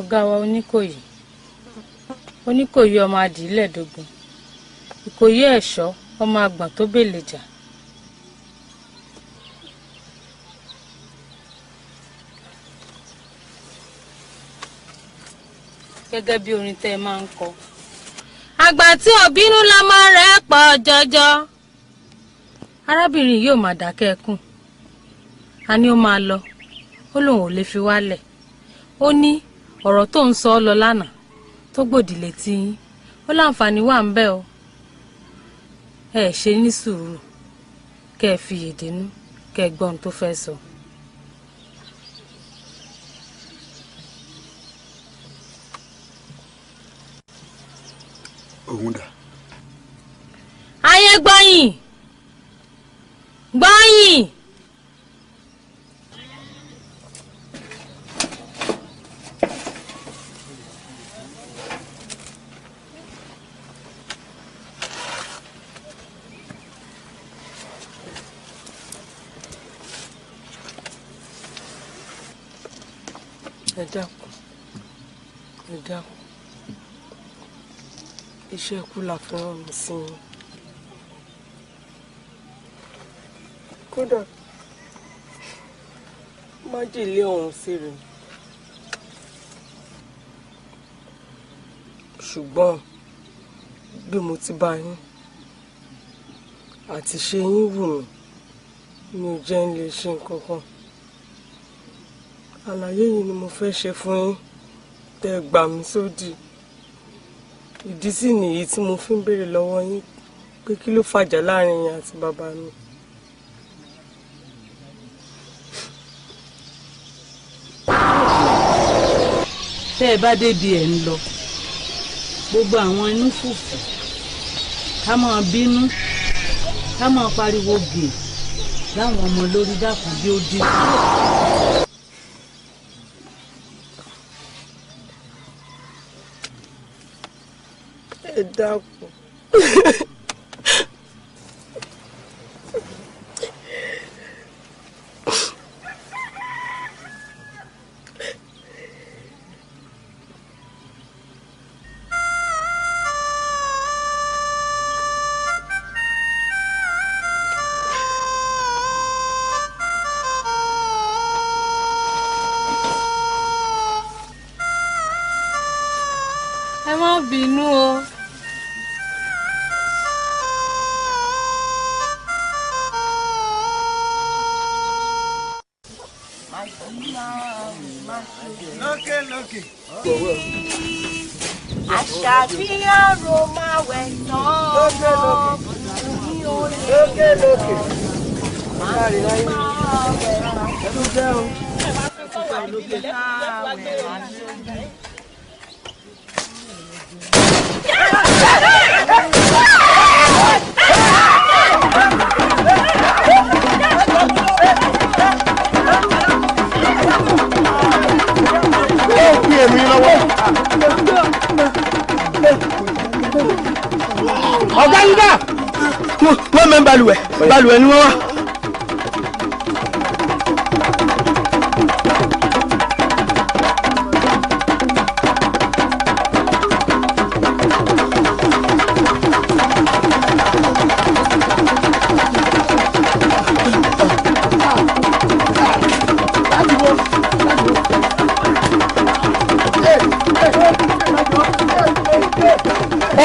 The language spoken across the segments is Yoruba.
ọ̀gá wa Oníkòyí ọmọ adìílẹ̀ dógún Ìkòyí ẹ̀ṣọ́ ọmọ àgbọ̀n tó bèlè jà. Gẹ́gẹ́ bí orin tẹ́ ẹ máa ń kọ. Àgbà tí ò bínú lọmọ rẹ̀ pọ̀ jọjọ. Arábìnrin yóò máa dákẹ́ ẹkún. A ní ó máa lọ. Ó lóun ò lè fi wálẹ̀. Ó ní ọ̀rọ̀ tó ń sọ lọ lánàá tó gbòdì létí yín. Ó láǹfààní wà ń bẹ o. Ẹ ṣe ní sùúrù. Kẹ́ ẹ fi yèdínú. Kẹ́ ẹ gbọ́ ohun tó fẹ́ sọ. Òun dà. Ayé gbọ́yìn. Ẹ dákun. Iṣẹ́ kú la fẹ́ràn mi sí i. Kódà májèlé ọ̀hún sí rẹ̀. Ṣùgbọ́n bí mo ti bá yín àti ṣe yín wù mí mi ò jẹ́ ń lè ṣe nǹkan kan. Àlàyé yìí ni mo fẹ́ ṣe fún yín tẹ́ ẹ gbà mí sódì. Ìdí sì nìyí tí mo fi ń béèrè lọ́wọ́ yín pé kí ló fàjà láàrin yín àti bàbá mi. Tẹ́ ẹ bá débi ẹ̀ ń lọ gbogbo àwọn inú fùfù ká máa bínú ká máa pariwo gè láwọn ọmọ lórí dákun bí ó dín. Ẹ dákun. Ẹ má bínú o. Lókè. Àṣàfihàn ro máa wẹ̀ tán. Lókè. Ọ̀gá yìí dà wọ́n mẹ́ balùwẹ̀ ni wọ́n wá.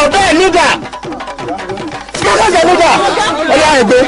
Ọ̀gá ẹ̀ nígbà ọ̀yá ẹgbẹ́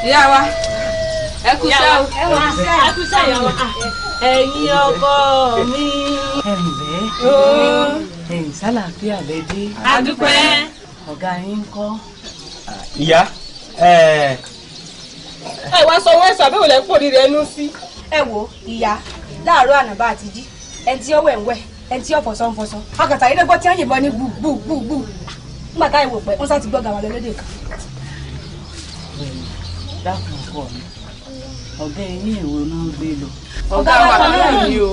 ìyá wa ẹ kú iṣẹ́ o ẹ kú iṣẹ́ ìyá wa ẹ̀yin ọkọ mi. ẹ̀yin sálàáfíà lẹ́dí. A dúpẹ́. Ọ̀gá yín ńkọ́? Ìyá ẹ wá sọ wọ́n ẹ̀sọ́ àbẹ̀wò lẹ́kọ̀ọ́ rí rẹ̀ nú sí. Ẹ wo ìyá láàárọ̀ àná bá ti jí ẹni tí ó wẹ̀ ń wẹ̀ ẹni tí ó fọṣọ ń fọṣọ akàtà yìí lẹ́gbọ́ tí wọ́n yìnbọn ní gbùgbùgbù nígbà táyì wò pẹ́ wọ́n sá ti gbọ́ gàwà lọ́lọ́dẹ kan. Dákun ọkọ mi ọ̀gá yín ní ìwò náà ń gbé lọ. Ọ̀gá wa kan náà ni o.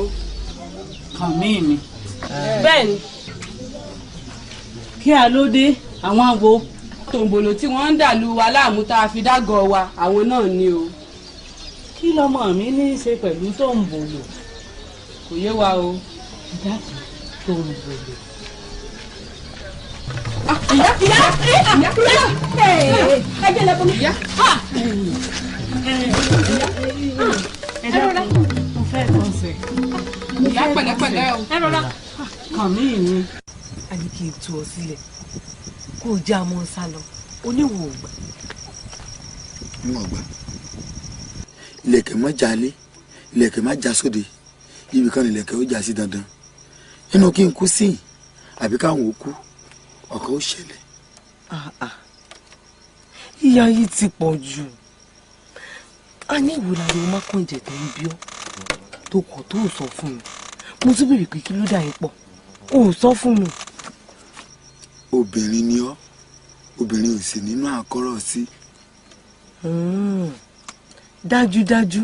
Kàn mí ni. Bẹ́ẹ̀ni. Kí a ló dé àwọn àgbo. Tombolo tí wọ́n ń dàlú wa láàmú tá a fi dágọ̀ wa àwọn náà ni o. Kí lọmọ mi ní í ṣe pẹ̀lú Tombolo? Kò yé wa o. Dákun Tombolo. Ẹ jẹ́ lẹ́kọ̀ọ́ mi. Ẹ dákun mo fẹ́ kàn sẹ̀. Ìyá pẹ̀lẹ́pẹ̀lẹ́ o. Ẹ rọra. Kàn mí ni. A ní kí n tú ọ sílẹ̀ kó o já ọmọ sá lọ oníwò ògbà. níwọ̀n gbà ilẹ̀kẹ̀ má jalè ilẹ̀kẹ̀ má já sóde ibì kan ilẹ̀kẹ̀ ó já sí dandan nínú kí n kú sí àbí káwọn ó kú ọ̀kan ó ṣẹlẹ̀. ìyá yìí ti pọ̀ jù a ní ìwòlá ni mo má kàn jẹ tó ń bí ọ tó kọ̀ tó sọ fún mi mo tún béèrè pé kí ló dà yín pọ̀ ó sọ fún mi. obìnrin ni ọ́ obìnrin ò sì nínú àkọ́rọ̀ sí. dájúdájú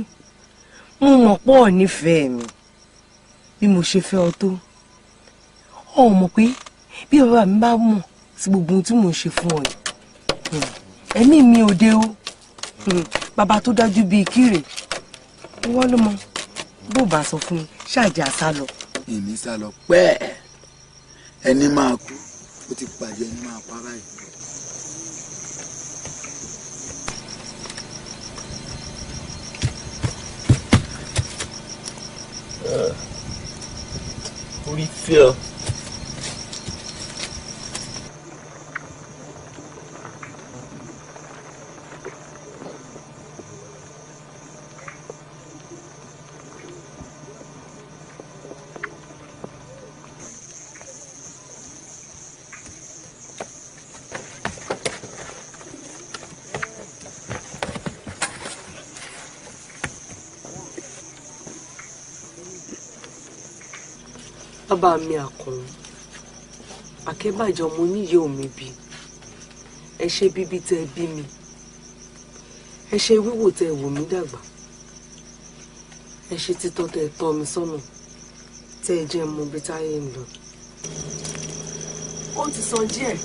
mo mọ̀ pọ̀ nífẹ̀ẹ́ mi bí mo ṣe fẹ́ ọ tó ọ mọ̀ pé bí bàbá mi bá mọ̀ sí gbogbo ohun tí mò ń ṣe fún ọ yìí ẹ̀mí mi ò dé o bàbá tó dájú bíi kíre wọ́n ló mọ bó bá sọ fún mi ṣáàjì àṣà lọ. ìní sá lọ pẹ́ẹ́ ẹni máa kú ó ti pàdé ẹni máa pa báyìí. orí fẹ́ ọ. bàbá mi àkànwò akẹ́bàjẹ́ ọmọ oníyẹ omi bí ẹ ṣe bíbí tẹ bí mi ẹ ṣe wíwò tẹ wò mí dàgbà ẹ ṣe títọ́ tẹ tọ́ mi sọ́nà tẹ ẹ jẹ́ mọ bí táyé ń lọ. ó ti sọ díẹ̀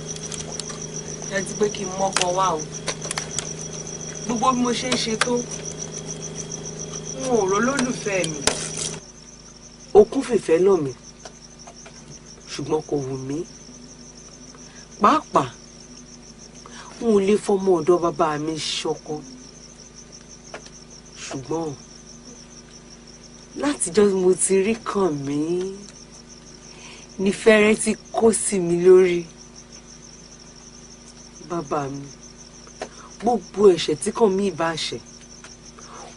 ẹ ti pé kí n mọ́kọ wá o gbogbo bí mo ṣe ń ṣe tó n ò rò lólùfẹ́ mi okùn fìfẹ́ lọ̀ mí ṣùgbọ́n kò wù mí pàápàá n ò lè fọmọ ọ̀dọ̀ bàbá mi ṣọkọ ṣùgbọ́n látijọ́ mo ti rí kàn mí ní fẹ́rẹ́ tí kó sí mi lórí bàbá mi gbogbo ẹ̀ṣẹ̀ tí kàn mí ìbá ṣẹ̀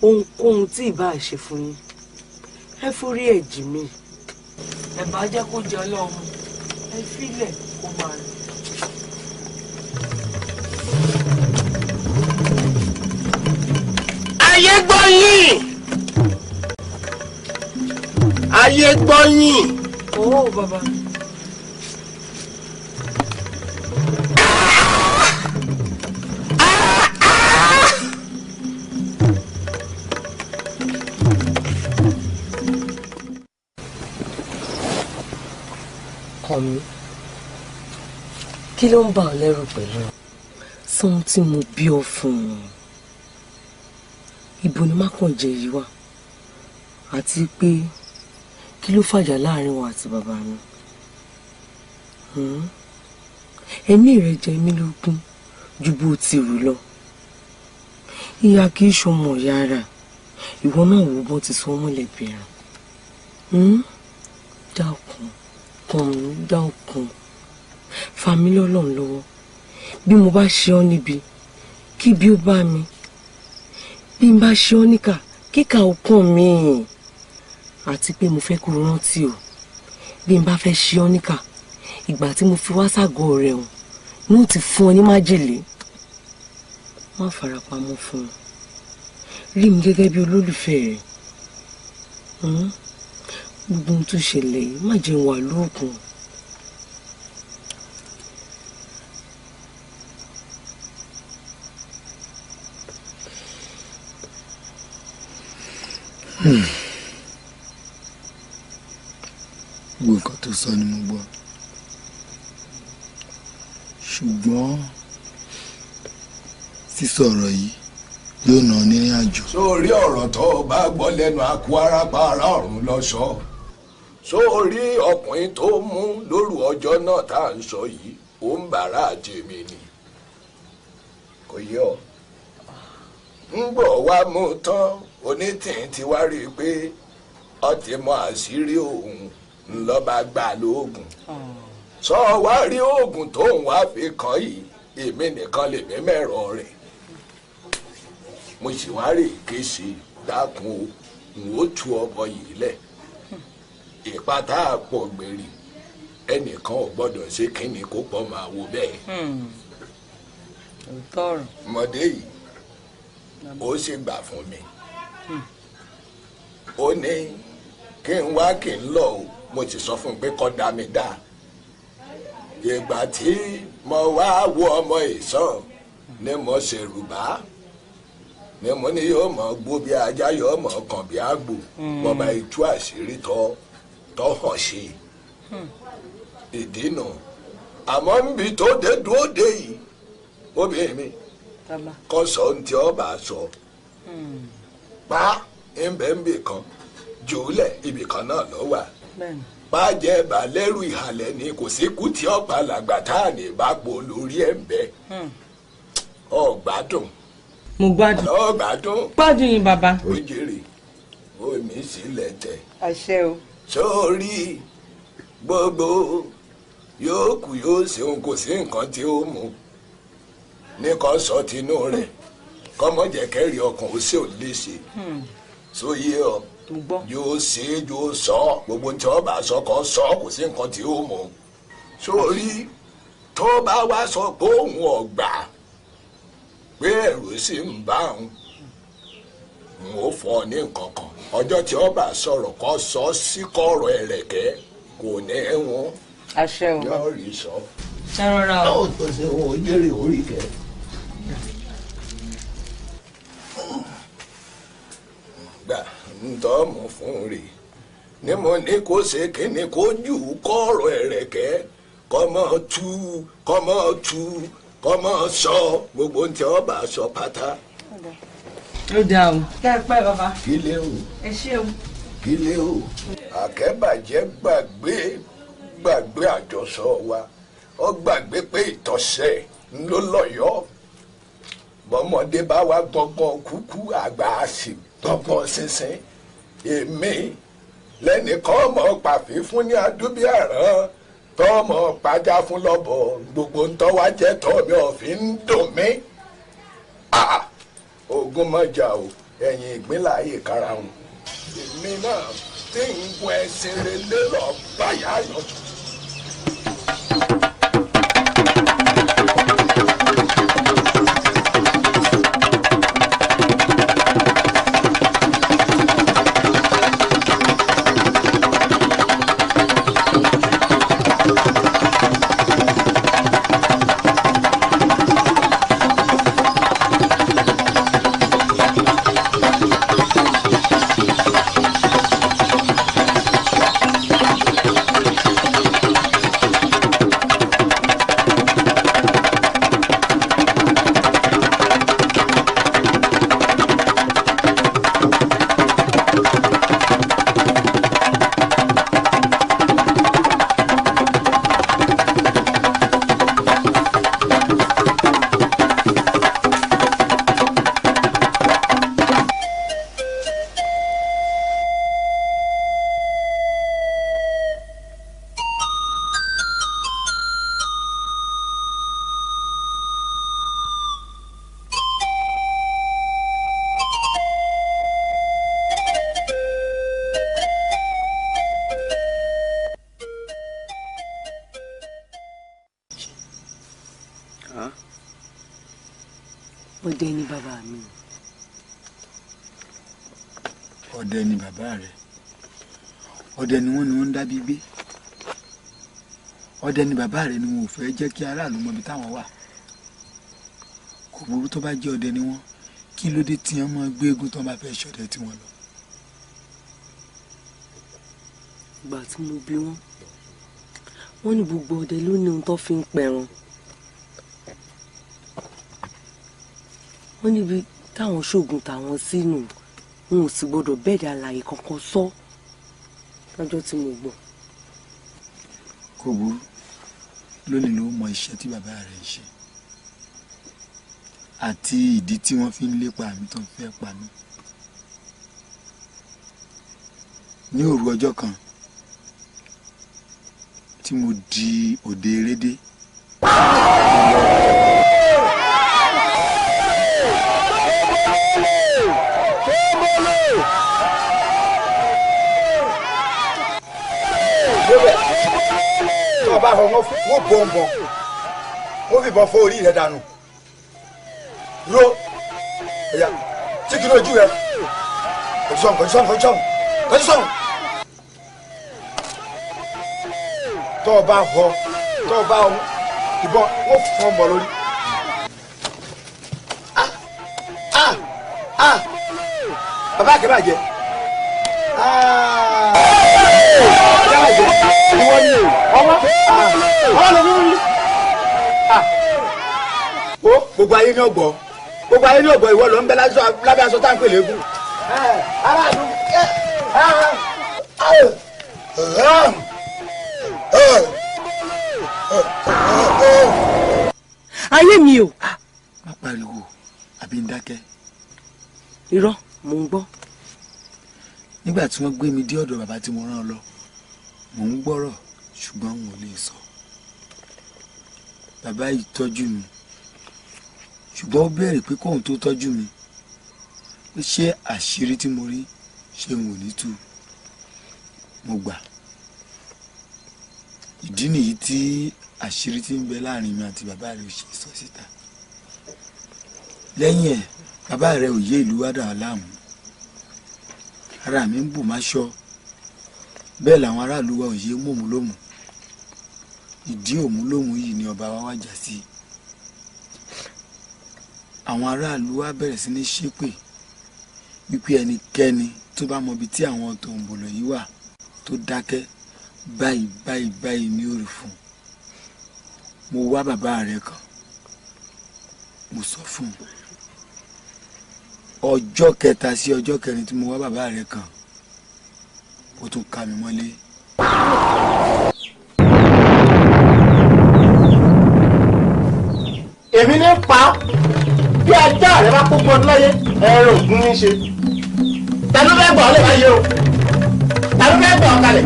ohunkóhun tí ìbá ṣe fún yín ẹ forí ẹ̀ jì mí ẹ bá jẹ́ kó jẹ ọlọ́run ẹ fílẹ̀ kó máa lọ. ayé gbọ́ yín ayé gbọ́ yín. ó bàbá. kí ló ń bà ọ́ lẹ́rù pẹ̀lú sóhun tí mo bí ọ fún un ibo ni má kàn jẹ yìí wá àti pé kí ló fàjà láàrin wa àti bàbá mi ẹ̀mí rẹ jẹ mí lógún ju bó ti rò lọ ìyá kì í ṣọmọ ìyá ara ìwọ náà wò bọ́n ti sọ mọ́lẹ̀ bẹ̀rẹ̀ dákun kàn mí dákun fàmílì ọlọ́run lọ́wọ́ bí mo bá ṣe ọ́ níbi kí bí ó bá mi bí n bá ṣe ọ́ níkà kíkà ó kàn mí àti pé mo fẹ́ kó rántí o bí n bá fẹ́ ṣe ọ́ níkà ìgbà tí mo fi wá ságọ́ rẹ̀ hàn ní ó ti fún ọ ní májèlé. Má farapamọ́ fún un, rí mi gẹ́gẹ́ bí olólùfẹ́ rẹ̀. Gbogbo ohun tó ṣẹlẹ̀ yìí má jẹ́ wà lóògùn. Gbogbo nǹkan tó sọ ni mo gbọ́, ṣùgbọ́n sísọ ọ̀rọ̀ yìí yóò nà ọ́ nírìn àjò. Sórí ọ̀rọ̀ tó o bá gbọ́ lẹ́nu akú arápá ara ọ̀run lọ́sọ̀ọ́. Sórí ọkùnrin tó mú lóru ọjọ́ náà tá à ń sọ yìí ó ń bàrà àjèmí ni kò yẹ ọ. ń gbọ́ wá mú tán onítìín ti wá rí i pé ó ti mọ àṣírí òun ńlọ́ba gbà lóògùn. Sọ wá rí oògùn tó ń wá fi kàn yìí èmi nìkan lèmi mẹ́rọ rẹ̀. Mo sì wá rè ké sí dákun o n ó tu ọmọ yìí lẹ̀. Ìpátá àpọ̀ gbèrè ẹnìkan ò gbọ́dọ̀ ṣe kínní kó pọ̀ máa wo bẹ́ẹ̀. Ọmọdé yìí ó sì gbà fún mi. Ó ní kí n wá kí n lọ o, mo ti sọ fún un pé kó dá mi dá. Ìgbà tí mo wá wo ọmọ ìsàn ni mo ṣèrùbá ni mo ní yóò mọ gbó bí ajá yóò mọ kàn bí àgbò mo bá tú àṣírí tó hàn sí ìdí nù. Àmọ́ níbi tó dé dúró dé yìí obìnrin mi kò sọ ohun tí ọba sọ pa ńbẹ́ńbẹ́ kan jùlẹ̀ ibì kan náà ló wà. Bàjẹ́ balẹ̀rù ìhàlẹ̀ ni kò sí kú tí ọ̀pá làgbà tá à ní bá po lórí ẹ̀ ń bẹ́. Ọ̀gbádùn. Mo gbádùn. Ọ̀gbádùn. Gbádùn yín bàbá. Ó jèrè ó ní sílẹ̀ tẹ̀. Àṣẹ o. Sórí gbogbo yóò kù yóò ṣeun kò sí nǹkan tí ó mú ní kò sọ tinú rẹ̀ kọ́mọ̀jẹ̀ kẹ́rì ọkàn ó sì ò lè ṣe. Sóyè ọ yóò ṣe yóò sọ gbogbo tí ọba sọ kan sọ kò sí nǹkan tí ó mú. Sórí tó bá wá sọ pé òun ọgbà pé ẹ̀rù sì ń bá òun n ó fọ ní nǹkan kan ọjọ́ tí ọba sọ̀rọ̀ kan sọ sí kọ̀rọ̀ ẹ̀rẹ̀kẹ́ kò ní ẹ̀wọ̀n. Àṣẹ o. Yóò rí sọ. Ṣé rọra o. Ó tó ṣe wọn ò jẹ́rìí orí kẹ. Gbà ń tọ́ mọ̀ fún rè ni mo ní kó ṣe kíni kó jù kọ̀rọ̀ ẹ̀rẹ̀kẹ́ kọ́ mọ́ sọ gbogbo ohun tí ọba sọ pátá. Ó dáa o. Kẹ́ ẹ pẹ́ bàbá. Kílé o. Ẹ ṣé o. Kílé o. Àkẹ́bàjẹ́ gbàgbé àjọsọ wa ó gbàgbé pé ìtọ̀sẹ̀ ló lọ́yọ̀ọ́ bọ́mọdé bá wá gbọ́ngàn kúkú àgbà sì gbọ́ngàn sínsìn èmi lẹ́nìkan mọ̀ pàfin fún ní adúbí àrán tọ́mọ pàjá fún lọ́bọ̀ gbogbo ntọ́wá jẹ́ tọ́mi ọ̀fìn ń dùn mí. Ogun mọ́jà o ẹ̀yìn ìgbínlẹ̀ ayé karahun èmi náà tí ń gun ẹsẹ̀ rẹ̀ lérò báyà yọ̀tún. ọdẹ ni bàbá mi. ọdẹ ni bàbá rẹ ọdẹ ni wọ́n ń dábí gbé ọdẹ ni bàbá rẹ ni wọn ò fẹ́ jẹ́ kí aráàlú mọ ibi táwọn wà kò burú tó bá jẹ́ ọdẹ ni wọ́n kí ló dé tí wọ́n máa gbé eégún tó bá fẹ́ ṣọdẹ tí wọ́n lọ. ìgbà tí mo bí wọ́n ní gbogbo ọdẹ ló ní ohun tó fi ń pẹran. wọ́n níbi táwọn ṣoògùn táwọn sínú wọn ò sì gbọdọ̀ bẹ́ẹ̀dẹ̀ àlàyé kankan sọ lọ́jọ́ tí mo gbọ́. kò burú lónìí ló mọ iṣẹ́ tí bàbá rẹ̀ ń ṣe àti ìdí tí wọ́n fi ń lépa àmì tó ń fẹ́ pa mí. ní òru ọjọ́ kan tí mo di òde erédé ọba àwọn wọ́n bọ̀m̀bọ̀ wọ́n fìbọn fọ́ orí rẹ̀ dànù ro ẹ̀yà tí kìí lójú rẹ̀ kọjú sọ̀hún tọ́ ọba họ tọ́ ọba ọ̀hún ìbọn wọ́n fọ́n bọ̀ lórí. bàbá àkẹ́bàjẹ́ ìwọ ni ọmọ ló ń rí. ó gbogbo ayé ní ọgbọ ìwọ ló ń bẹ lábẹ́ aṣọ tá à ń pè légún. aráàlú ayé mi o. má pariwo àbí ń dákẹ́. irọ́ mò ń gbọ́. nígbà tí wọ́n gbé mi dé ọ̀dọ̀ bàbá tí mo rán ọ lọ mò ń gbọ́rọ̀ ṣùgbọ́n n ò lè sọ. bàbá yìí tọ́jú mi ṣùgbọ́n ó béèrè pé kóun tó tọ́jú mi pé ṣé àṣírí tí mo rí ṣé n ò ní tú. mo gbà. ìdí nìyí tí àṣírí tí ń bẹ láàrin mi àti bàbá rẹ ò ṣe sọ síta. lẹ́yìn ẹ̀ bàbá rẹ ò yé ìlú wádà láàmú. ara mi ń bù má ṣọ́ bẹ́ẹ̀ làwọn aráàlú wa ò yé mòmúlòmù. ìdí òmúlòmù yìí ni ọba wa wájà sí. àwọn aráàlú wa bẹ̀rẹ̀ sí ní ṣépè wípé ẹnikẹ́ni tó bá mọ ibi tí àwọn Tombolo yìí wà tó dákẹ́ báyìí ní òrì fún. mo wá bàbá rẹ kan mo sọ fún un. ọjọ́ kẹta sí ọjọ́ kẹrin tí mo wá bàbá rẹ kan ó tún ká mi mọ́lé. èmi ní pa bí ajá rẹ bá kó gbọdún láyé ẹ̀rọ ògùn ní í ṣe. ta ló fẹ́ gbọ́ ọ lè máa yé o ta ló fẹ́ gbọ́ ọ kalẹ̀.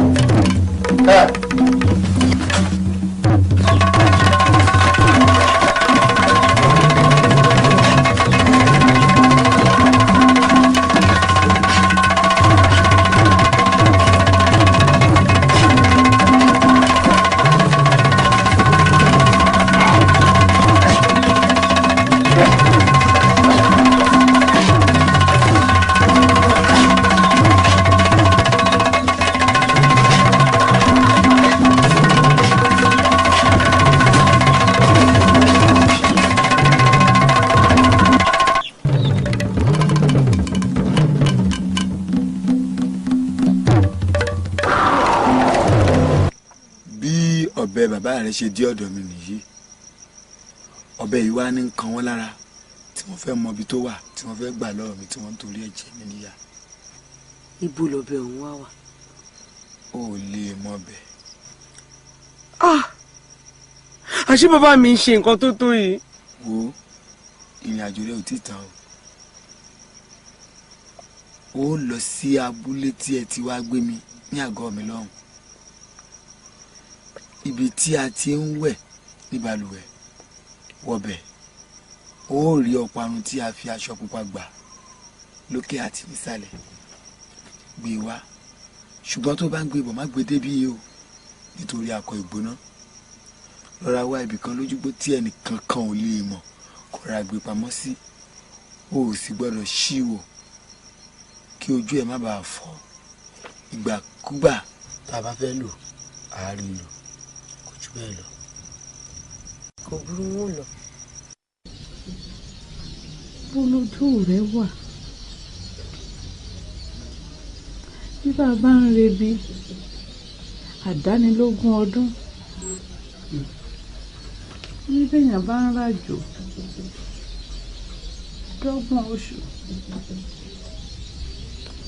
ọ̀bẹ bàbá rẹ̀ ṣe dé ọ̀dọ̀ mi nìyí. ọ̀bẹ yìí wá ní nǹkan wọn lára tí wọ́n fẹ́ mọ ibi tó wà tí wọ́n fẹ́ gbà lọ́wọ́ mi tí wọ́n ń torí ẹ̀ jẹ mí níyà. ibo lọ̀bẹ ọ̀hún wá wà. o ò lè mọ bẹ̀. àṣé bàbá mi ń ṣe nǹkan tó tó yìí. wo ìrìn àjò rẹ ò tí tán o. ó lọ sí abúlé tí ẹ ti wá gbé mi ní àgọ́ mi lọ́hùn. ibi tí a ti ń wẹ̀ ní balùwẹ̀ wọbẹ̀ ó rí ọparun tí a fi aṣọ pupa gbà lókè àti nísàlẹ̀ gbé wá ṣùgbọ́n tó bá ń gbé bọ̀ má gbé débí yìí o nítorí akọ ìgbóná lọ́ra wá ibì kan lójúgbó tí ẹnìkan kan ò lè mọ̀ kó ra gbé pamọ́ sí. O ò sì gbọ́dọ̀ ṣí wò kí ojú ẹ̀ má bàa fọ́. Ìgbàkúgbà tá a bá fẹ́ lò á rí lò, kò jù bẹ́ẹ̀ lọ. Kò burú wọn lọ. Bólójú rẹ wà bí bàbá ń rebi àdánilógún ọdún ní bẹ́yàn bá ń ràjò dọ́gbọ̀n oṣù.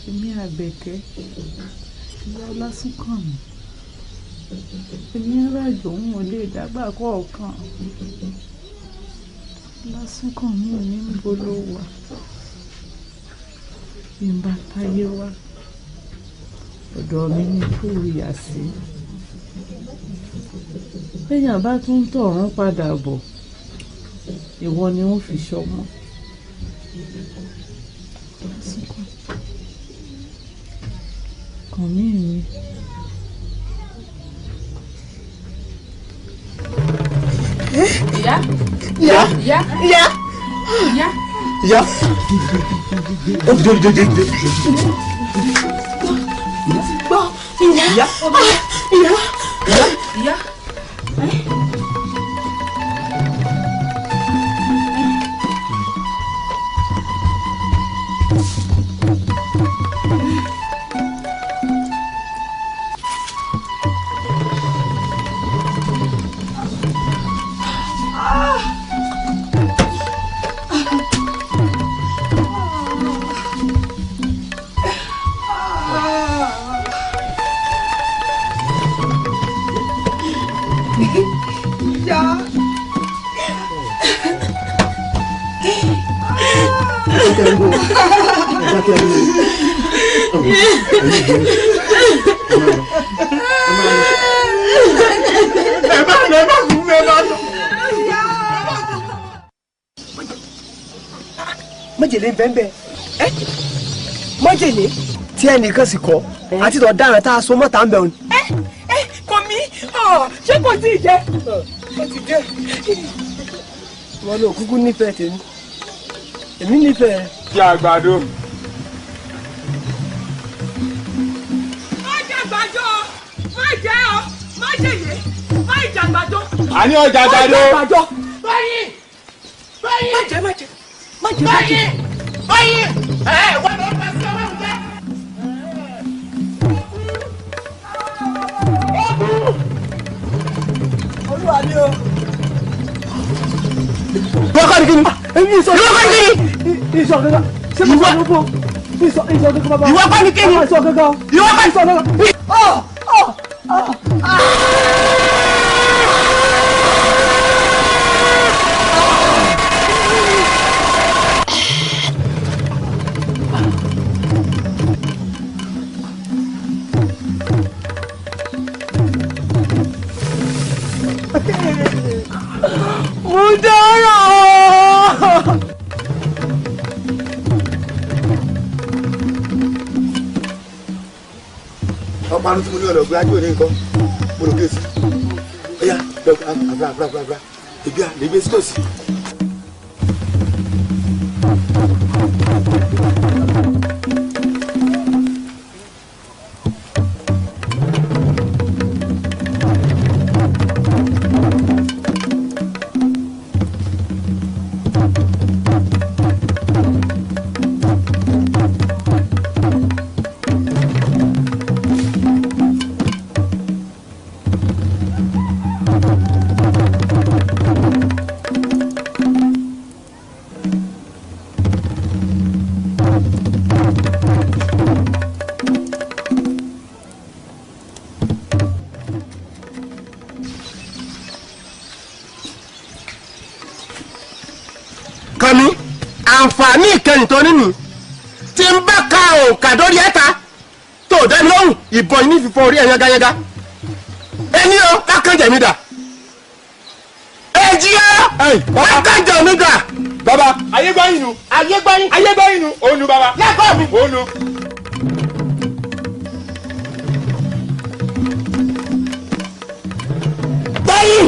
Èmi Àbẹ̀kẹ́ ìyá Ọlásùnkànmí, èmi ń ràjò ń ò lè dágbà kọ̀ọ̀kan. Ọlásùnkànmí ò ní ń bolo wà bí n bá táyé wá ọ̀dọ̀ mi ní kúrú yà sí. Bẹ́yàn bá tún tọ̀run padà bọ̀ ìwọ ni wọ́n fi ṣọmọ. Kànmí mi. Ìyá. Ìyá. Ìyá. Ìyá. Ìyá. Ìyá. Ó dìde dìde dìde. Gbọ́ ìyá. Ìyá. Ìyá. Ìyá. Ìyá. Májèlé ń bẹ́ẹ̀ bẹ́ẹ̀ májèlé tí ẹnìkan sì kọ́ àti tọ́ dára tá a so mọ́ta ń bẹ̀ òní. Kò mí ṣé kò tí ì jẹ́? Ó ti jẹ́. Wọ́n lọ kúkú nífẹ̀ẹ́ tèmi èmi nífẹ̀ẹ́. Kí àgbàdo. Má jẹ àgbàdo, má jẹ ọ, má jèlé, má jẹ àgbàdo. Àní ọjà àgbàdo. Báyìí, báyìí. Má jẹ má jẹ má jẹ. Báyìí, báyìí. Wọ́n lọ bá sí ọmọ ìjẹ́. Olúwa ni o. Bọ́kọ́ ni kí ni? Èmi ìsọ̀ kankan. Ìsọ̀ kankan. Ṣé mo sọ gbogbo? Ìsọ̀ kankan bàbá. Ìwọ kọ́ ni kí ni? Ìsọ̀ kankan. Ìwọ kọ́ ni ìsọ̀ kankan. Mo dára o. Ọ̀pá tí mo ní ọ̀nà ìgbéyàwó ní nǹkan mo lò kéésì. Ẹ̀yà àbúrà ìbí à lè gbé sí tòsí. Kànmí àǹfààní ìkẹyìn tó nínú tí ń bá ka òǹkà dórí ẹ̀ta tó dá mi lóhùn ìbọn yìí ní fífọ orí ẹ̀ yángayángá ẹni o kákànjẹ̀ mi dà èjì o kákànjẹ̀ mi dà. Bàbá ayégbáyìn nu. Ayégbáyìn nu. Òun nu bàbá. Lẹ́kọ̀ọ́ mi. Òun nu. Báyìí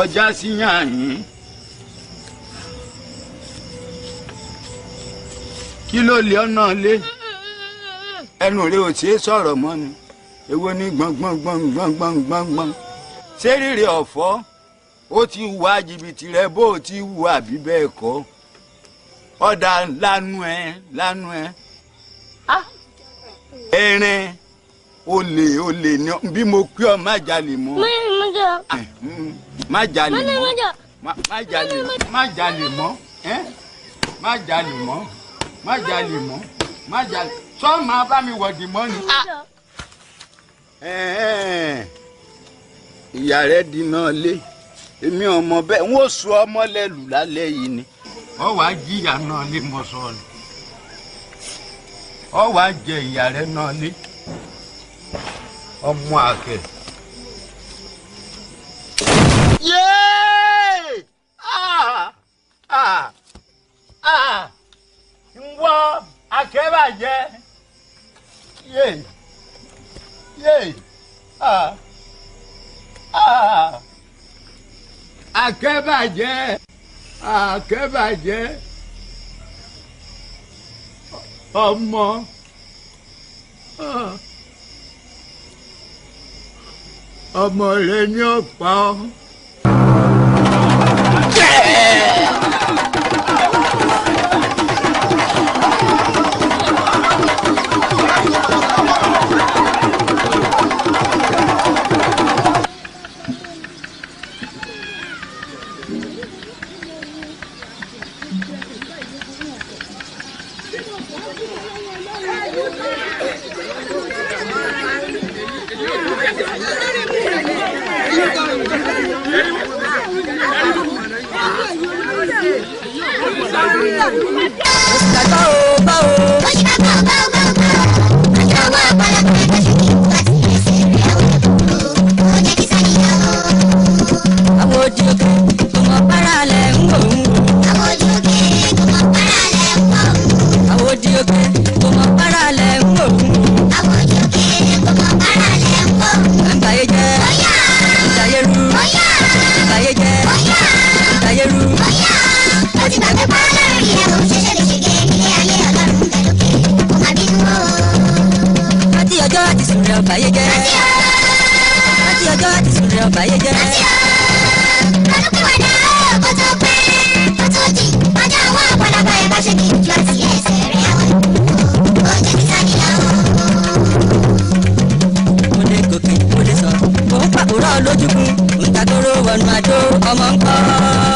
kọjá sí yàyín kí ló lé ọ̀nà lé ẹnu rẹ ò tí ì sọ̀rọ̀ mọ́ ni èwo ní gbọ̀ngbọ̀ngbọ̀ngbọ̀ngbọ̀ngbọ̀ngbọ̀n ṣé rírì ọ̀fọ́ ó ti wá jìbìtì rẹ bó o ti wù àbí bẹ́ẹ̀ kọ́ ọ̀dà lánú ẹ ẹ̀rín olè ní bí mo pé ọ má jalè mọ́ má jalè mọ́ má jalè mọ́ má jalè mọ́ má jalè mọ́ má jalè sọ ma bá mi wọ̀dì mọ́ ni. ìyá rẹ dínà lé èmi ọmọ bẹ́ẹ̀ n ó sọ ọmọ lẹ́lù lálẹ́ yìí ni. ọ wàá jìyà náà lé mọ sọ ni ọ wàá jẹ ìyá rẹ náà lé ọmọ àkẹ. yéé nwọ akẹ́bàjẹ́ yéé akẹ́bàjẹ́ ọmọ ọmọ rẹ ní ọ̀pá ọ. lójúkun ntàkóró wọnú àdó ọmọ ńkọ́.